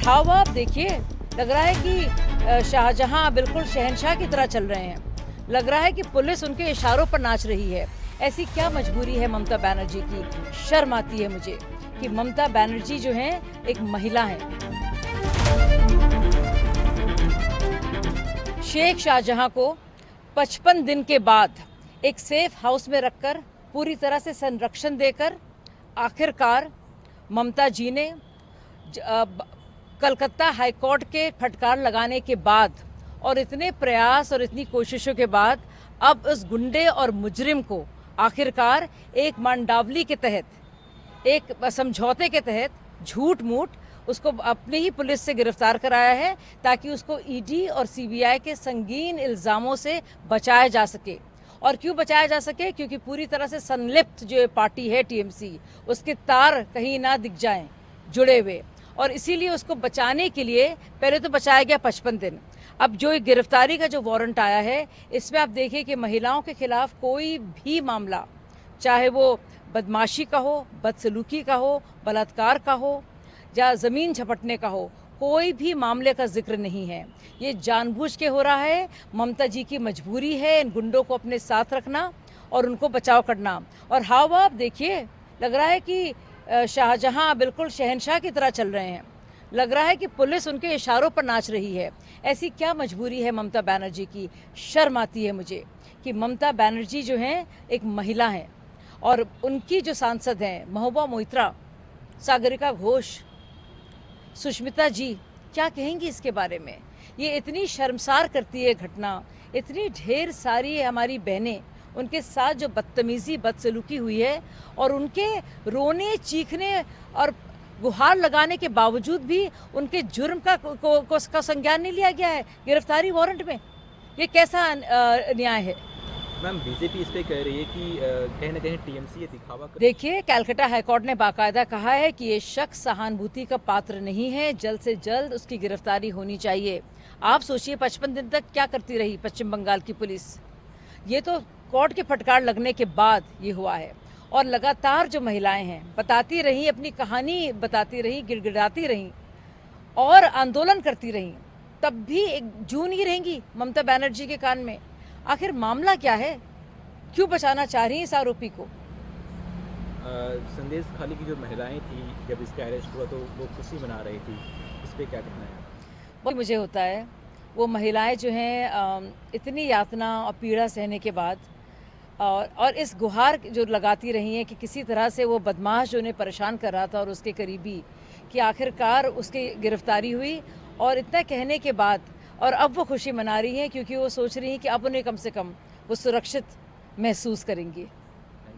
हाव आप देखिए, लग रहा है कि शाहजहां बिल्कुल शहंशाह की तरह चल रहे हैं। लग रहा है कि पुलिस उनके इशारों पर नाच रही है। ऐसी क्या मजबूरी है ममता बनर्जी की? शर्म आती है मुझे कि ममता बनर्जी जो है एक महिला है। शेख शाहजहां को 55 दिन के बाद एक सेफ हाउस में रखकर पूरी तरह से संरक्षण देकर आखिरकार ममता जी ने कलकत्ता हाईकोर्ट के फटकार लगाने के बाद और इतने प्रयास और इतनी कोशिशों के बाद अब उस गुंडे और मुजरिम को आखिरकार एक मांडावली के तहत, एक समझौते के तहत झूठ मूठ उसको अपनी ही पुलिस से गिरफ्तार कराया है ताकि उसको ईडी और सीबीआई के संगीन इल्ज़ामों से बचाया जा सके। और क्यों बचाया जा सके? क्योंकि पूरी तरह से संलिप्त जो पार्टी है टीएमसी, उसके तार कहीं ना दिख जाएं जुड़े हुए, और इसीलिए उसको बचाने के लिए पहले तो बचाया गया 55 दिन। अब जो गिरफ्तारी का जो वारंट आया है, इसमें आप देखिए कि महिलाओं के खिलाफ कोई भी मामला, चाहे वो बदमाशी का हो, बदसलूकी का हो, बलात्कार का हो या ज़मीन झपटने का हो, कोई भी मामले का जिक्र नहीं है। ये जानबूझ के हो रहा है। ममता जी की मजबूरी है इन गुंडों को अपने साथ रखना और उनको बचाव करना। और हाव आप देखिए, लग रहा है कि शाहजहां बिल्कुल शहंशाह की तरह चल रहे हैं। लग रहा है कि पुलिस उनके इशारों पर नाच रही है। ऐसी क्या मजबूरी है ममता बनर्जी की? शर्म आती है मुझे कि ममता बनर्जी जो हैं एक महिला हैं और उनकी जो सांसद हैं महबूबा मोइत्रा, सागरिका घोष, सुष्मिता जी, क्या कहेंगी इसके बारे में? ये इतनी शर्मसार करती है घटना। इतनी ढेर सारी हमारी बहनें, उनके साथ जो बदतमीज़ी बदसलूकी हुई है और उनके रोने चीखने और गुहार लगाने के बावजूद भी उनके जुर्म का संज्ञान नहीं लिया गया है गिरफ्तारी वारंट में। ये कैसा न्याय है? मैम, बीजेपी इस पे कह रही है कि कहीं ना कहीं टीएमसी ये दिखावा कर। देखिए, कलकत्ता हाईकोर्ट ने बाकायदा कहा है कि ये शख्स सहानुभूति का पात्र नहीं है, जल्द से जल्द उसकी गिरफ्तारी होनी चाहिए। आप सोचिए 55 दिन तक क्या करती रही पश्चिम बंगाल की पुलिस? ये तो कोर्ट के फटकार लगने के बाद ये हुआ है। और लगातार जो महिलाएं हैं बताती रही, अपनी कहानी बताती रही, गिड़गिड़ाती रही और आंदोलन करती रही, तब भी एक जून ही रहेंगी ममता बनर्जी के कान में। आखिर मामला क्या है? क्यों बचाना चाह रही हैं इस आरोपी को? संदेश खाली की जो महिलाएं थी, जब इसका अरेस्ट हुआ तो वो खुशी मना रही थी, इस पे क्या कहना है? बहुत मुझे होता है, वो महिलाएं जो हैं इतनी यातना और पीड़ा सहने के बाद और इस गुहार जो लगाती रही हैं कि किसी तरह से वो बदमाश जो उन्हें परेशान कर रहा था और उसके करीबी, कि आखिरकार उसकी गिरफ्तारी हुई। और इतना कहने के बाद और अब वो खुशी मना रही हैं क्योंकि वो सोच रही हैं कि अब उन्हें कम से कम वो सुरक्षित महसूस करेंगी।